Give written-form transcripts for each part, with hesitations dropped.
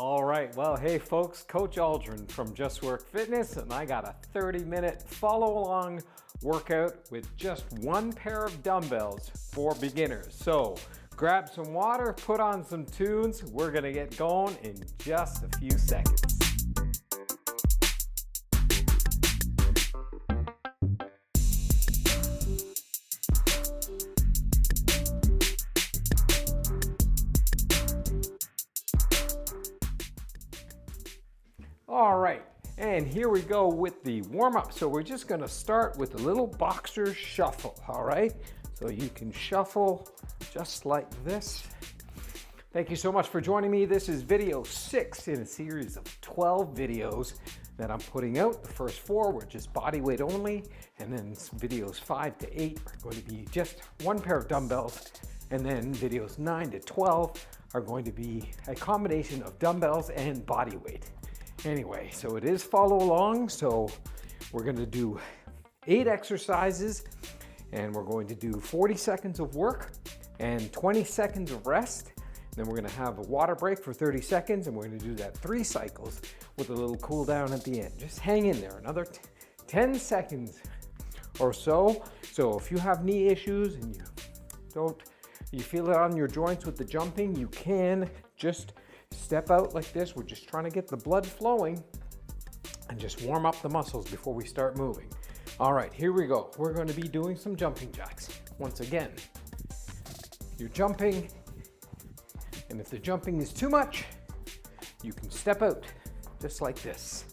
All right, well, hey folks, Coach Aldrin from Just Work Fitness, and I got a 30-minute follow-along workout with just one pair of dumbbells for beginners. So grab some water, put on some tunes. We're gonna get going in just a few seconds. All right, and here we go with the warm-up. So we're just gonna start with a little boxer shuffle, all right? So you can shuffle just like this. Thank you so much for joining me. This is video 6 in a series of 12 videos that I'm putting out. The first 4 were just body weight only, and then videos 5 to 8 are going to be just one pair of dumbbells, and then videos 9 to 12 are going to be a combination of dumbbells and body weight. Anyway, so it is follow along. So we're gonna do 8 exercises, and we're going to do 40 seconds of work and 20 seconds of rest. Then we're gonna have a water break for 30 seconds, and we're gonna do that 3 cycles with a little cool down at the end. Just hang in there, another 10 seconds or so. So if you have knee issues and you feel it on your joints with the jumping, you can just step out like this. We're just trying to get the blood flowing and just warm up the muscles before we start moving. All right, here we go. We're going to be doing some jumping jacks. Once again, you're jumping, and if the jumping is too much, you can step out just like this.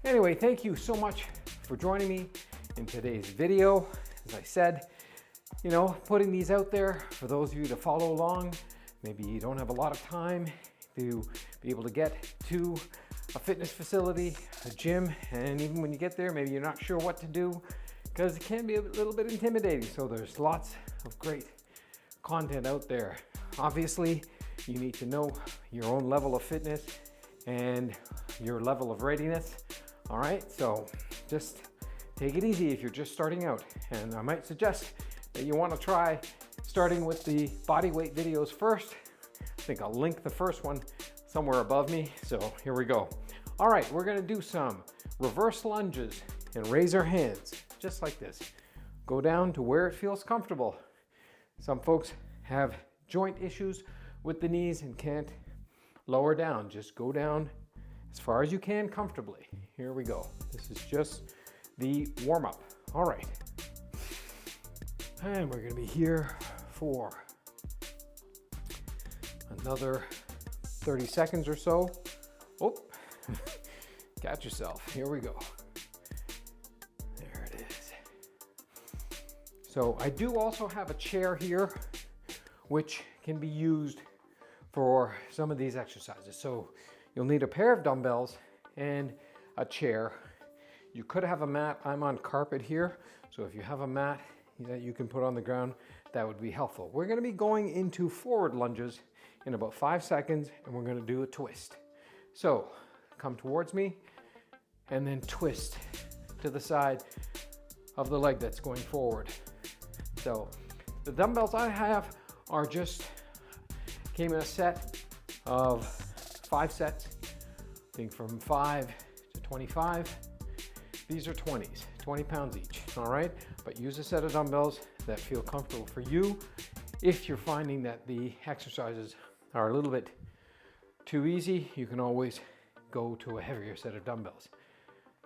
Anyway, thank you so much for joining me in today's video. As I said, putting these out there for those of you to follow along. Maybe you don't have a lot of time to be able to get to a fitness facility, a gym, and even when you get there, maybe you're not sure what to do because it can be a little bit intimidating. So there's lots of great content out there. Obviously, you need to know your own level of fitness and your level of readiness. All right, so just take it easy if you're just starting out. And I might suggest that you want to try starting with the body weight videos first. I think I'll link the first one somewhere above me. So here we go. All right, we're gonna do some reverse lunges and raise our hands just like this. Go down to where it feels comfortable. Some folks have joint issues with the knees and can't lower down. Just go down as far as you can comfortably. Here we go. This is just the warm-up. All right. And we're gonna be here for another 30 seconds or so. Oh, got yourself. Here we go. There it is. So I do also have a chair here, which can be used for some of these exercises. So you'll need a pair of dumbbells and a chair. You could have a mat. I'm on carpet here. So if you have a mat that you can put on the ground, that would be helpful. We're gonna be going into forward lunges in about 5 seconds, and we're gonna do a twist. So come towards me and then twist to the side of the leg that's going forward. So the dumbbells I have are came in a set of 5 sets, I think from 5 to 25. These are 20s, 20 pounds each, all right? But use a set of dumbbells that feel comfortable for you. If you're finding that the exercises are a little bit too easy, you can always go to a heavier set of dumbbells.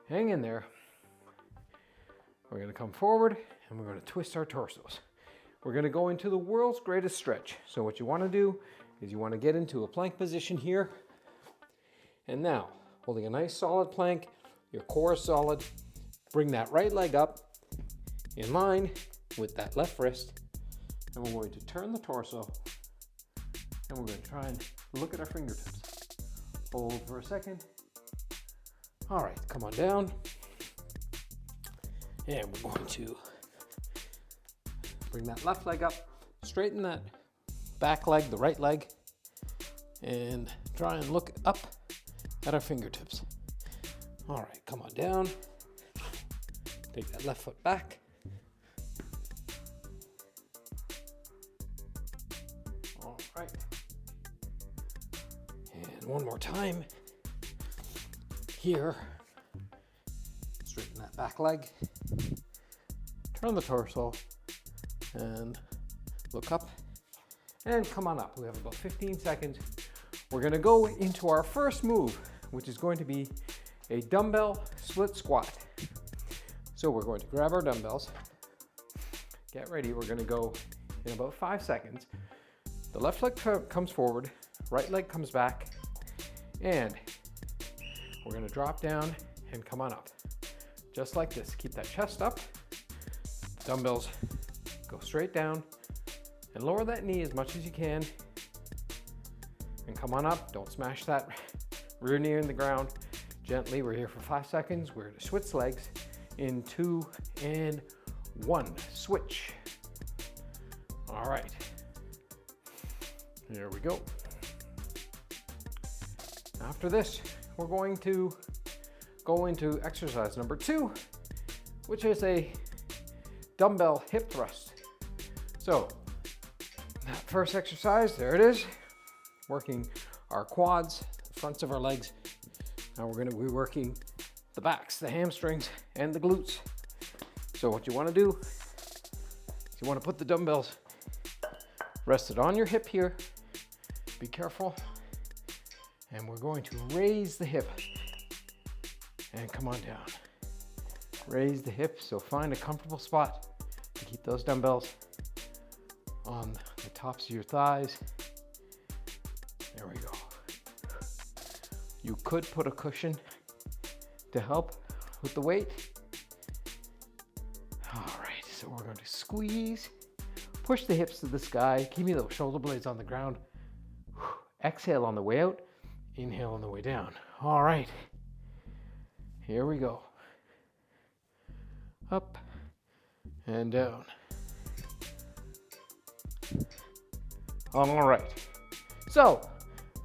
Hang in there. We're gonna come forward and we're gonna twist our torsos. We're gonna go into the world's greatest stretch. So what you wanna do is you wanna get into a plank position here. And now, holding a nice solid plank, your core is solid. Bring that right leg up in line with that left wrist. And we're going to turn the torso, and we're going to try and look at our fingertips. Hold for a second. All right, come on down. And we're going to bring that left leg up, straighten that back leg, the right leg, and try and look up at our fingertips. All right, come on down. Take that left foot back. All right. And And one more time. Here. Straighten that back leg. Turn the torso. And look up. And come on up. We have about 15 seconds. We're going to go into our first move, which is going to be a dumbbell split squat. So we're going to grab our dumbbells. Get ready. We're going to go in about 5 seconds. The left leg comes forward, right leg comes back, and we're going to drop down and come on up. Just like this. Keep that chest up. Dumbbells go straight down and lower that knee as much as you can. And come on up. Don't smash that rear knee in the ground. Gently. We're here for 5 seconds. We're going to switch legs in 2 and 1. Switch. All right. Here we go. After this, we're going to go into exercise number 2, which is a dumbbell hip thrust. So that first exercise, there it is, working our quads, the fronts of our legs. Now we're going to be working the backs, the hamstrings, and the glutes. So what you want to do is you want to put the dumbbells rested on your hip here. Be careful. And we're going to raise the hip and come on down. Raise the hip, so find a comfortable spot to keep those dumbbells on the tops of your thighs. There we go. You could put a cushion to help with the weight. All right, so we're going to squeeze, push the hips to the sky, keeping those shoulder blades on the ground. Exhale on the way out, inhale on the way down. All right, here we go. Up and down. All right, so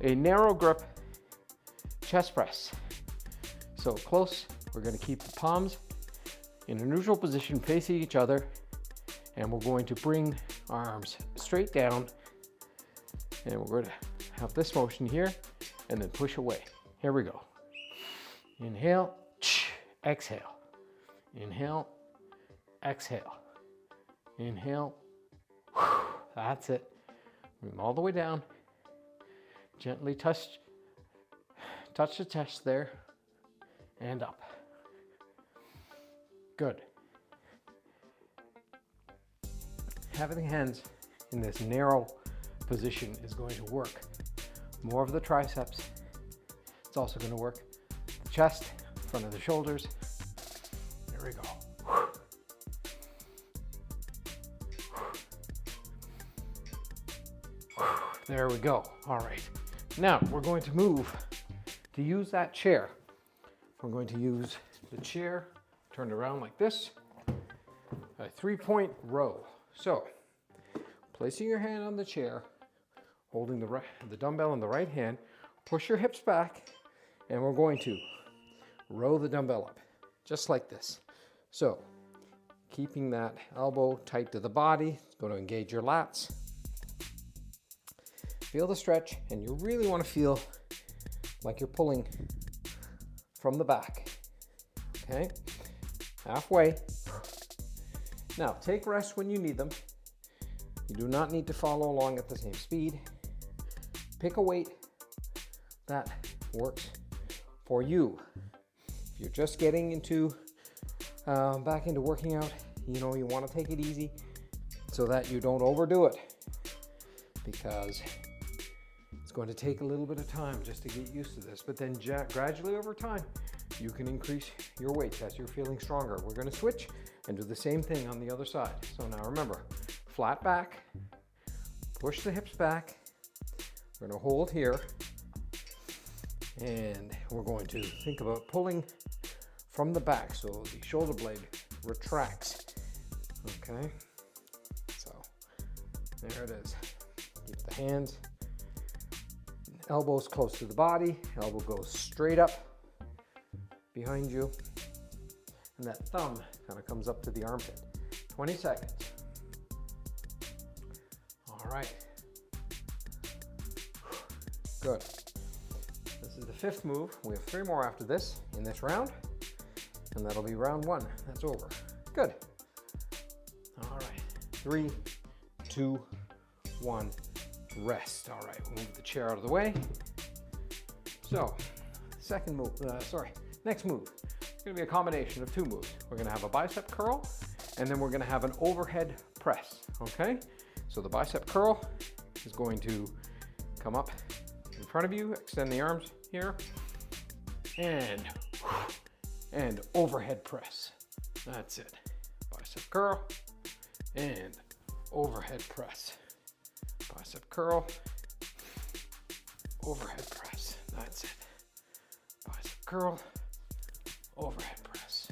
a narrow grip chest press. So close, we're going to keep the palms in a neutral position facing each other, and we're going to bring our arms straight down, and we're going to have this motion here and then push away. Here we go. Inhale, exhale. Inhale, exhale. Inhale. That's it. Bring them all the way down. Gently touch the chest there and up. Good. Having the hands in this narrow position is going to work more of the triceps. It's also going to work the chest, front of the shoulders. There we go. There we go. All right. Now we're going to move to use that chair. We're going to use the chair turned around like this, a 3-point row. So placing your hand on the chair, holding the dumbbell in the right hand, push your hips back, and we're going to row the dumbbell up, just like this. So, keeping that elbow tight to the body, it's going to engage your lats. Feel the stretch, and you really want to feel like you're pulling from the back. Okay? Halfway. Now, take rests when you need them. You do not need to follow along at the same speed. Pick a weight that works for you. If you're just getting into back into working out, you want to take it easy so that you don't overdo it, because it's going to take a little bit of time just to get used to this. But then gradually over time, you can increase your weight as you're feeling stronger. We're going to switch and do the same thing on the other side. So now remember, flat back, push the hips back. We're going to hold here, and we're going to think about pulling from the back so the shoulder blade retracts. Okay, so there it is. Keep the hands, elbows close to the body, elbow goes straight up behind you, and that thumb kind of comes up to the armpit. 20 seconds. All right. Good. is the 5th move. We have 3 more after this in this round, and that'll be round 1. That's over. Good. All right. 3, 2, 1. Rest. All right. We'll move the chair out of the way. So, next move. It's going to be a combination of 2 moves. We're going to have a bicep curl, and then we're going to have an overhead press. Okay. So the bicep curl is going to come up in front of you, extend the arms here, and overhead press. That's it. Bicep curl and overhead press. Bicep curl, overhead press. That's it. Bicep curl, overhead press.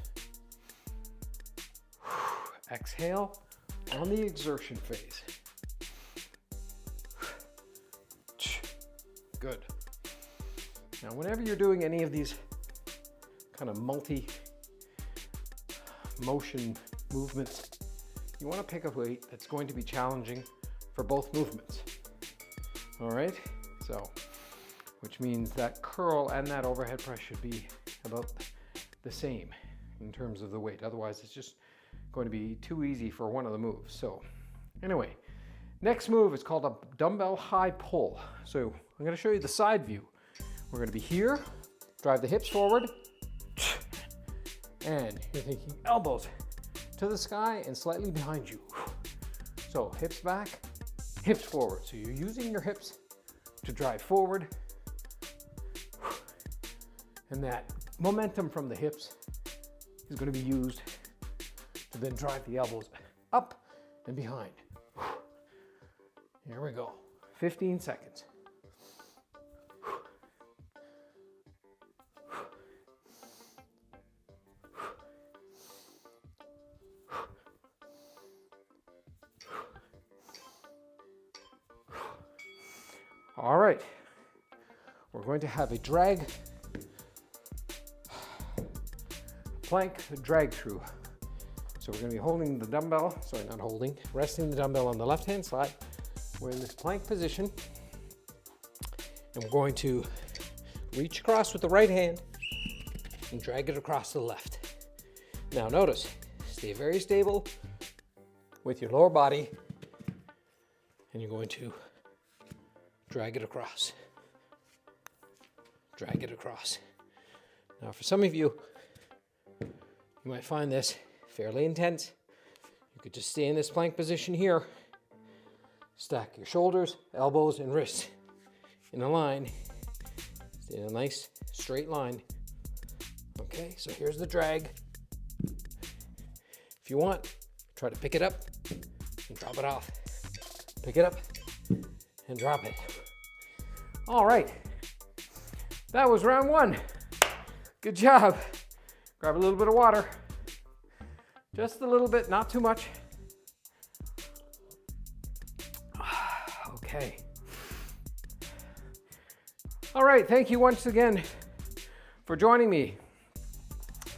Exhale on the exertion phase. Good. Now, whenever you're doing any of these kind of multi-motion movements, you want to pick a weight that's going to be challenging for both movements. All right? So, which means that curl and that overhead press should be about the same in terms of the weight. Otherwise, it's just going to be too easy for one of the moves. So, anyway, next move is called a dumbbell high pull. So, I'm going to show you the side view. We're going to be here, drive the hips forward, and you're thinking elbows to the sky and slightly behind you. So hips back, hips forward. So you're using your hips to drive forward, and that momentum from the hips is going to be used to then drive the elbows up and behind. Here we go. 15 seconds. All right, we're going to have a plank drag through. So we're going to be holding the dumbbell, resting the dumbbell on the left-hand side. We're in this plank position, and we're going to reach across with the right hand and drag it across to the left. Now notice, stay very stable with your lower body, and you're going to drag it across. Drag it across. Now for some of you, you might find this fairly intense. You could just stay in this plank position here. Stack your shoulders, elbows, and wrists in a line. Stay in a nice straight line. Okay, so here's the drag. If you want, try to pick it up and drop it off. Pick it up and drop it. All right, that was round 1. Good job. Grab a little bit of water. Just a little bit, not too much. Okay. All right, thank you once again for joining me,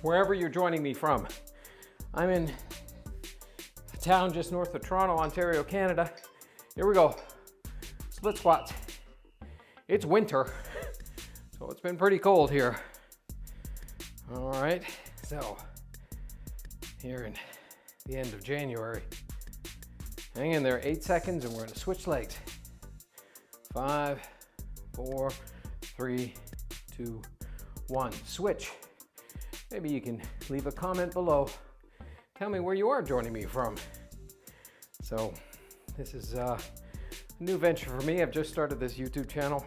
wherever you're joining me from. I'm in a town just north of Toronto, Ontario, Canada. Here we go. Split squats. It's winter, so it's been pretty cold here. All right, so here in the end of January, hang in there, 8 seconds, and we're gonna switch legs. 5, 4, 3, 2, 1, switch. Maybe you can leave a comment below. Tell me where you are joining me from. So this is a new venture for me. I've just started this YouTube channel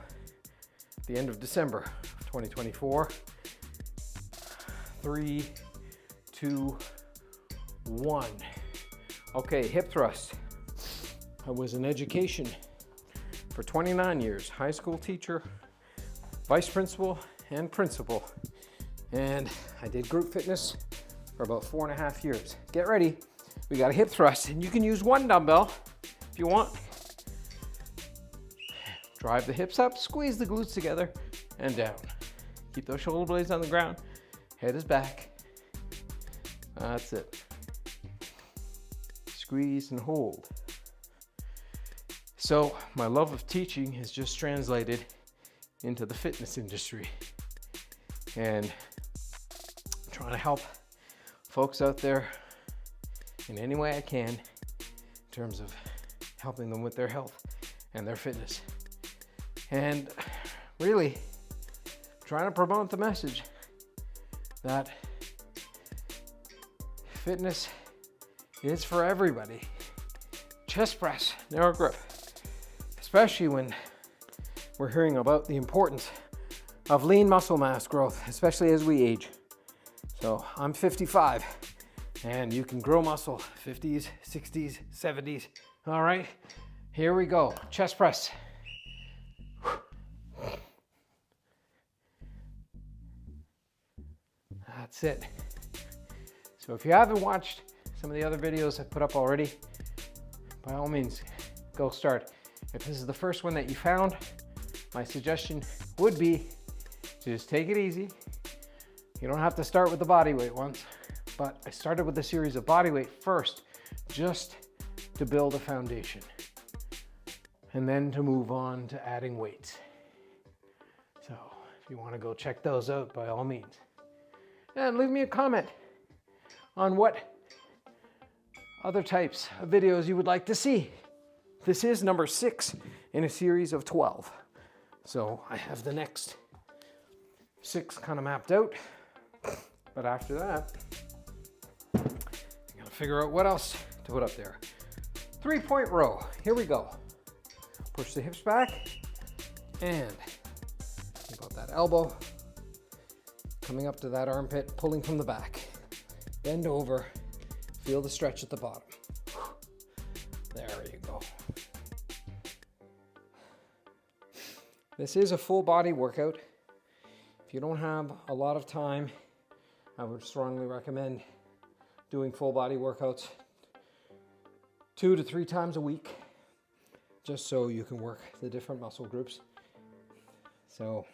at the end of December of 2024. 3, 2, 1. Okay, hip thrust. I was in education for 29 years, high school teacher, vice principal, and principal. And I did group fitness for about 4.5 years. Get ready, we got a hip thrust, and you can use 1 dumbbell if you want. Drive the hips up, squeeze the glutes together, and down. Keep those shoulder blades on the ground, head is back. That's it. Squeeze and hold. So my love of teaching has just translated into the fitness industry and trying to help folks out there in any way I can in terms of helping them with their health and their fitness. And really trying to promote the message that fitness is for everybody. Chest press, narrow grip, especially when we're hearing about the importance of lean muscle mass growth, especially as we age. So I'm 55 and you can grow muscle 50s, 60s, 70s. All right, here we go. Chest press. That's it. So if you haven't watched some of the other videos I've put up already, by all means, go start. If this is the first one that you found, my suggestion would be to just take it easy. You don't have to start with the bodyweight ones, but I started with a series of bodyweight first, just to build a foundation, and then to move on to adding weights. So if you want to go check those out, by all means. And leave me a comment on what other types of videos you would like to see. This is number 6 in a series of 12. So I have the next 6 kind of mapped out. But after that, I'm gonna figure out what else to put up there. 3-point row, here we go. Push the hips back and think about that elbow coming up to that armpit, pulling from the back. Bend over, feel the stretch at the bottom. There you go. This is a full body workout. If you don't have a lot of time, I would strongly recommend doing full body workouts 2 to 3 times a week, just so you can work the different muscle groups. So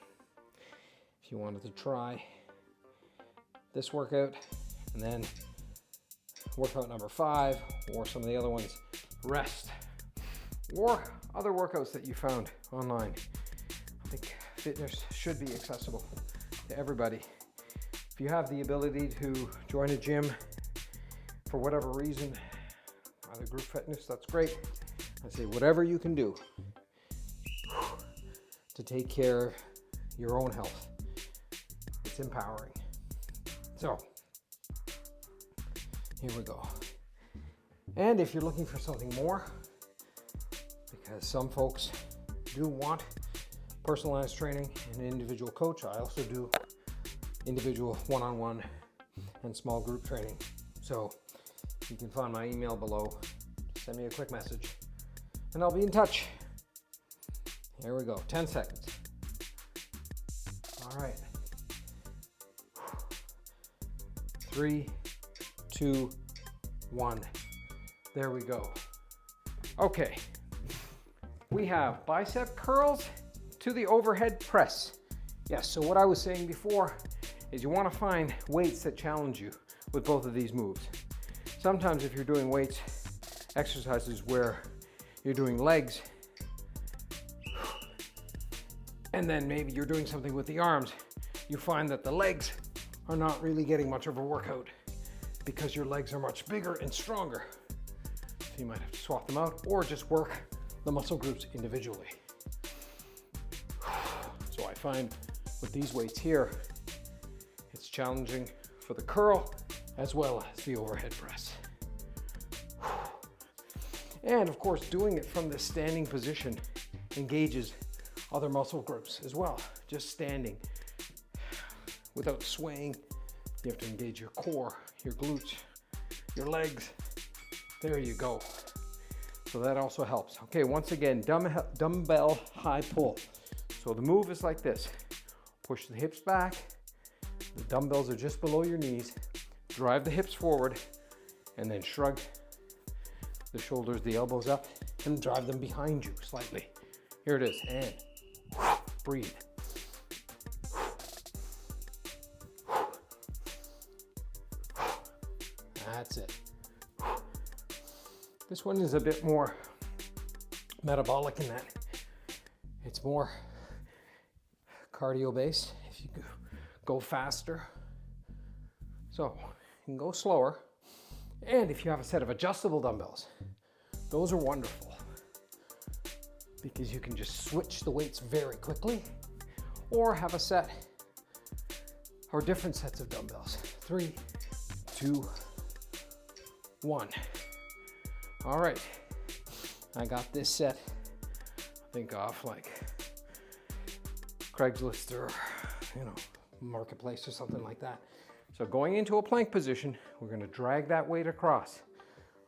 if you wanted to try this workout and then workout number 5 or some of the other ones, rest, or other workouts that you found online, I think fitness should be accessible to everybody. If you have the ability to join a gym for whatever reason, either group fitness, that's great. I say whatever you can do to take care of your own health. It's empowering. So, here we go. And if you're looking for something more, because some folks do want personalized training and an individual coach, I also do individual one-on-one and small group training. So you can find my email below. Just send me a quick message and I'll be in touch. Here we go, 10 seconds. All right. 3, 2, 1. There we go. Okay. We have bicep curls to the overhead press. Yes, so what I was saying before is you want to find weights that challenge you with both of these moves. Sometimes if you're doing weights, exercises where you're doing legs, and then maybe you're doing something with the arms, you find that the legs are not really getting much of a workout because your legs are much bigger and stronger. So you might have to swap them out or just work the muscle groups individually. So I find with these weights here, it's challenging for the curl as well as the overhead press. And of course, doing it from the standing position engages other muscle groups as well. Just standing without swaying, you have to engage your core, your glutes, your legs. There you go. So that also helps. Okay, once again, dumbbell high pull. So the move is like this. Push the hips back. The dumbbells are just below your knees. Drive the hips forward and then shrug the shoulders, the elbows up, and drive them behind you slightly. Here it is, and breathe. That's it. This one is a bit more metabolic in that it's more cardio based if you go faster. So you can go slower. And if you have a set of adjustable dumbbells, those are wonderful because you can just switch the weights very quickly, or have a set or different sets of dumbbells. 3, 2, 1. All right, I got this set, I think off like Craigslist or, Marketplace or something like that. So going into a plank position, we're gonna drag that weight across.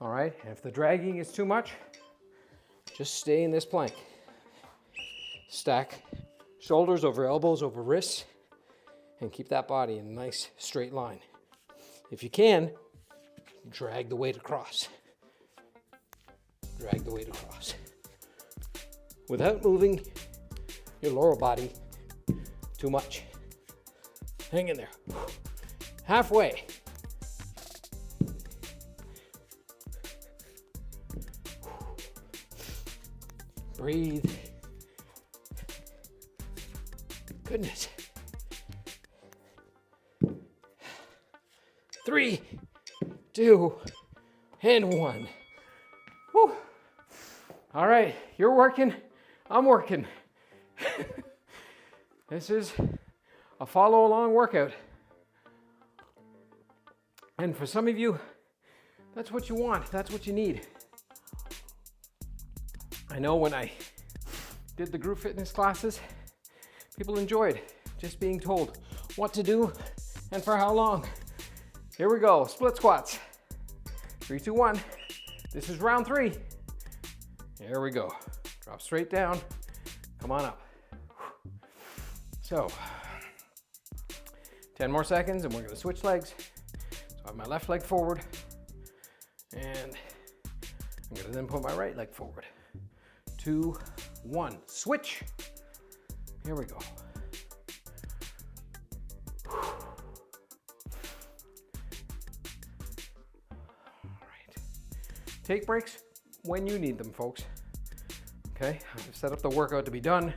All right, and if the dragging is too much, just stay in this plank. Stack shoulders over elbows over wrists and keep that body in a nice straight line. If you can, drag the weight across. Drag the weight across. Without moving your lower body too much. Hang in there. Halfway. Breathe. Goodness. 3, 2, and 1. Whew. All right, you're working, I'm working. This is a follow along workout. And for some of you, that's what you want, that's what you need. I know when I did the group fitness classes, people enjoyed just being told what to do and for how long. Here we go, split squats. 3, 2, 1. This is round 3. Here we go. Drop straight down, come on up. So, 10 more seconds and we're gonna switch legs. So I have my left leg forward and I'm gonna then put my right leg forward. 2, 1, switch. Here we go. All right. Take breaks when you need them, folks. Okay, I've set up the workout to be done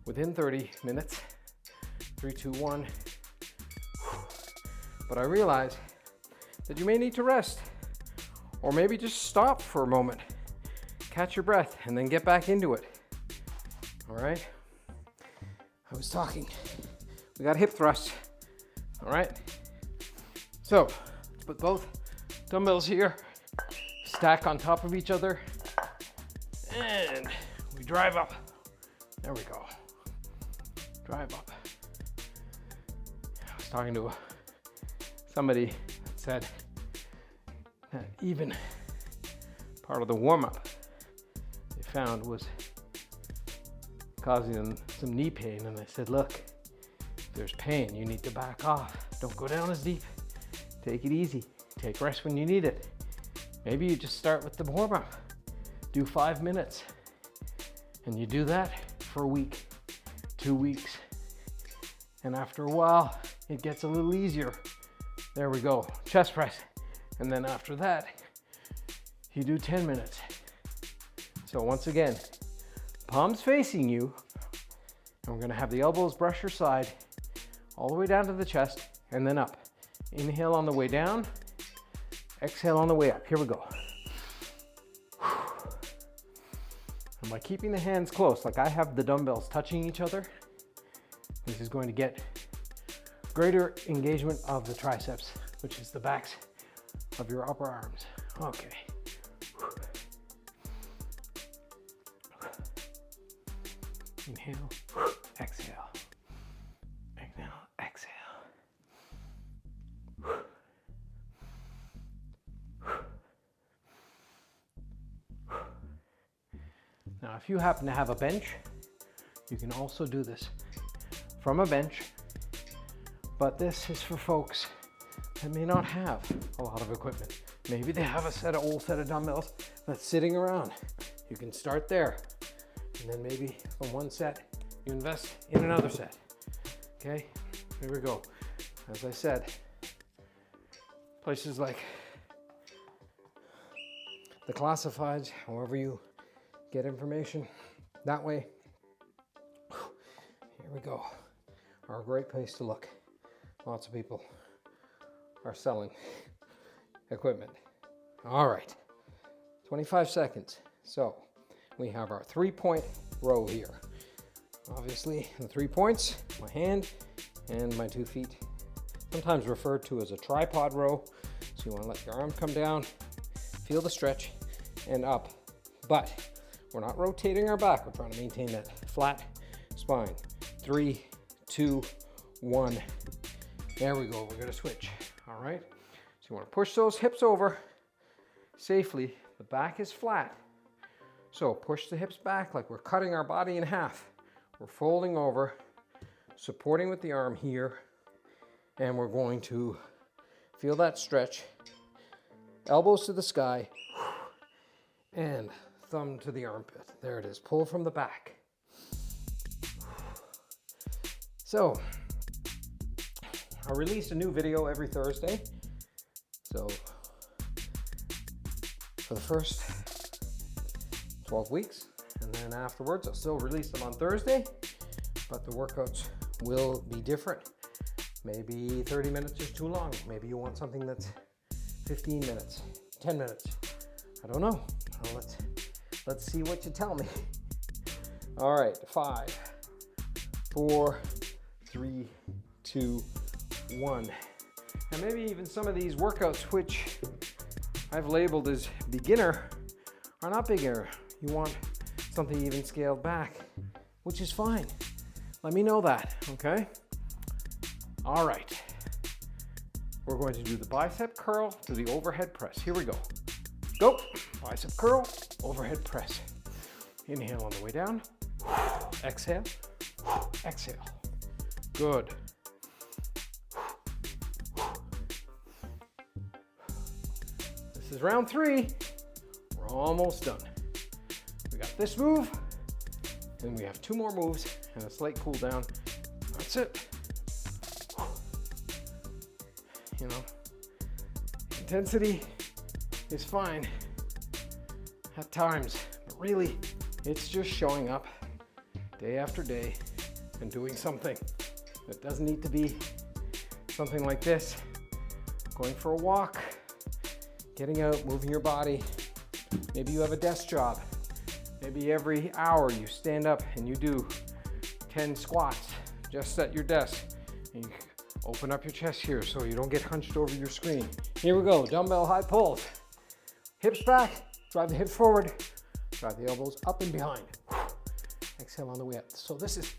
within 30 minutes. 3, 2, 1. But I realize that you may need to rest, or maybe just stop for a moment, catch your breath, and then get back into it. All right? I was talking. We got hip thrusts. All right? So, let's put both dumbbells here, stack on top of each other, and we drive up. There we go. Drive up. I was talking to somebody that said that even part of the warm-up they found was causing them some knee pain, and I said, look, if there's pain, you need to back off. Don't go down as deep. Take it easy. Take rest when you need it. Maybe you just start with the warm-up. Do 5 minutes, and you do that for a week, 2 weeks, and after a while, it gets a little easier. There we go, chest press. And then after that, you do 10 minutes. So once again, palms facing you, and we're gonna have the elbows brush your side, all the way down to the chest, and then up. Inhale on the way down, exhale on the way up. Here we go. And by keeping the hands close, like I have the dumbbells touching each other, this is going to get greater engagement of the triceps, which is the backs of your upper arms. Okay. Inhale, exhale. Inhale, exhale. Now, if you happen to have a bench, you can also do this from a bench, but this is for folks that may not have a lot of equipment. Maybe they have a old set of dumbbells that's sitting around. You can start there, and then maybe from one set, you invest in another set. Okay, here we go. As I said, places like the classifieds, however you get information that way. Here Here we go. Our great place to look. Lots of people are selling equipment. All right, 25 seconds. So we have our 3-point row here. Obviously, the 3 points, my hand and my 2 feet, sometimes referred to as a tripod row. So you want to let your arm come down, feel the stretch, and up. But we're not rotating our back. We're trying to maintain that flat spine. 3, 2, 1. There we go. We're going to switch. All right. So you want to push those hips over safely. The back is flat. So push the hips back like we're cutting our body in half. We're folding over, supporting with the arm here, and we're going to feel that stretch. Elbows to the sky, and thumb to the armpit. There it is. Pull from the back. So, I release a new video every Thursday. So, for the first 12 weeks, and then afterwards I'll still release them on Thursday, but the workouts will be different. Maybe 30 minutes is too long. Maybe you want something that's 15 minutes, 10 minutes. I don't know. Let's see what you tell me. All right, 5, 4, 3, 2, 1. And maybe even some of these workouts, which I've labeled as beginner, are not beginner. You want something even scaled back, which is fine. Let me know that, okay? All right. We're going to do the bicep curl to the overhead press. Here we go. Go. Bicep curl, overhead press. Inhale on the way down. Exhale. Exhale. Good. This is round 3. We're almost done. We got this move, and we have 2 more moves and a slight cool down. That's it. You know, intensity is fine at times, but really it's just showing up day after day and doing something. It doesn't need to be something like this. Going for a walk, getting out, moving your body. Maybe you have a desk job. Maybe every hour you stand up and you do 10 squats just at your desk. And you open up your chest here so you don't get hunched over your screen. Here we go, dumbbell high pulls. Hips back, drive the hips forward, drive the elbows up and behind. Exhale on the way up. So this is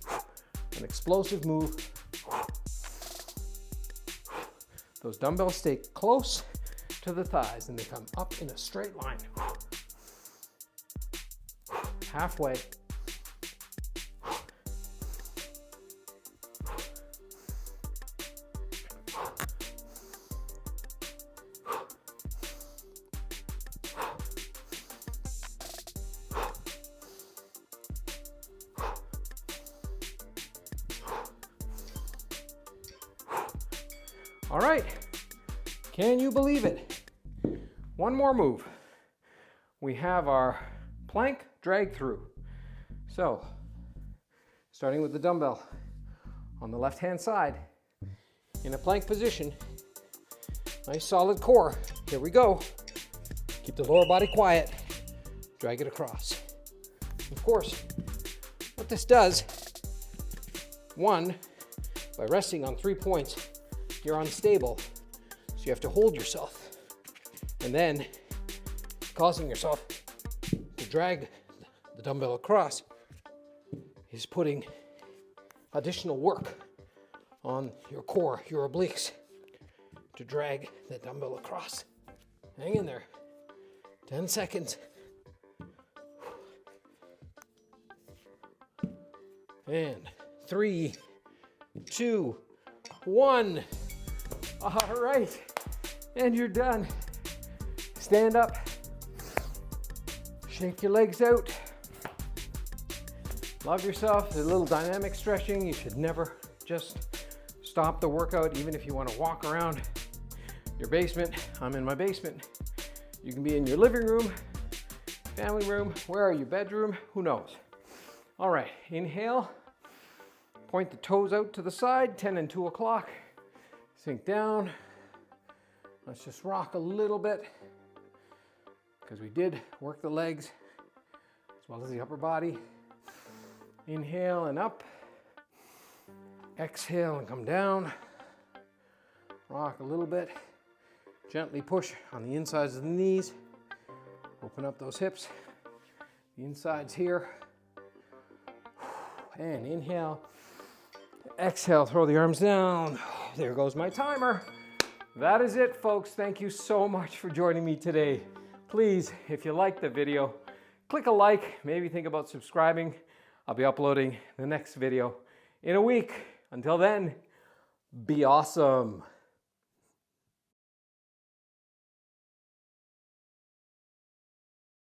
an explosive move. Those dumbbells stay close to the thighs and they come up in a straight line. Halfway. All right, can you believe it? One more move. We have our plank drag through. So, starting with the dumbbell on the left-hand side, in a plank position, nice solid core. Here we go. Keep the lower body quiet, drag it across. Of course, what this does, 1, by resting on 3 points, you're unstable, so you have to hold yourself, and then causing yourself to drag the dumbbell across is putting additional work on your core, your obliques, to drag the dumbbell across. Hang in there. 10 seconds. And 3, 2, 1. All right, and you're done. Stand up, shake your legs out. Love yourself. There's a little dynamic stretching. You should never just stop the workout, even if you want to walk around your basement. I'm in my basement. You can be in your living room, family room. Where are you? Bedroom? Who knows? All right, inhale, Point the toes out to the side, 10 and 2 o'clock. Sink down. Let's just rock a little bit because we did work the legs as well as the upper body. Inhale and up. Exhale and come down. Rock a little bit. Gently push on the insides of the knees. Open up those hips. The insides here. And inhale. Exhale, throw the arms down. There goes my timer. That is it, folks. Thank you so much for joining me today. Please, if you liked the video, click a like, maybe think about subscribing. I'll be uploading the next video in a week. Until then, be awesome.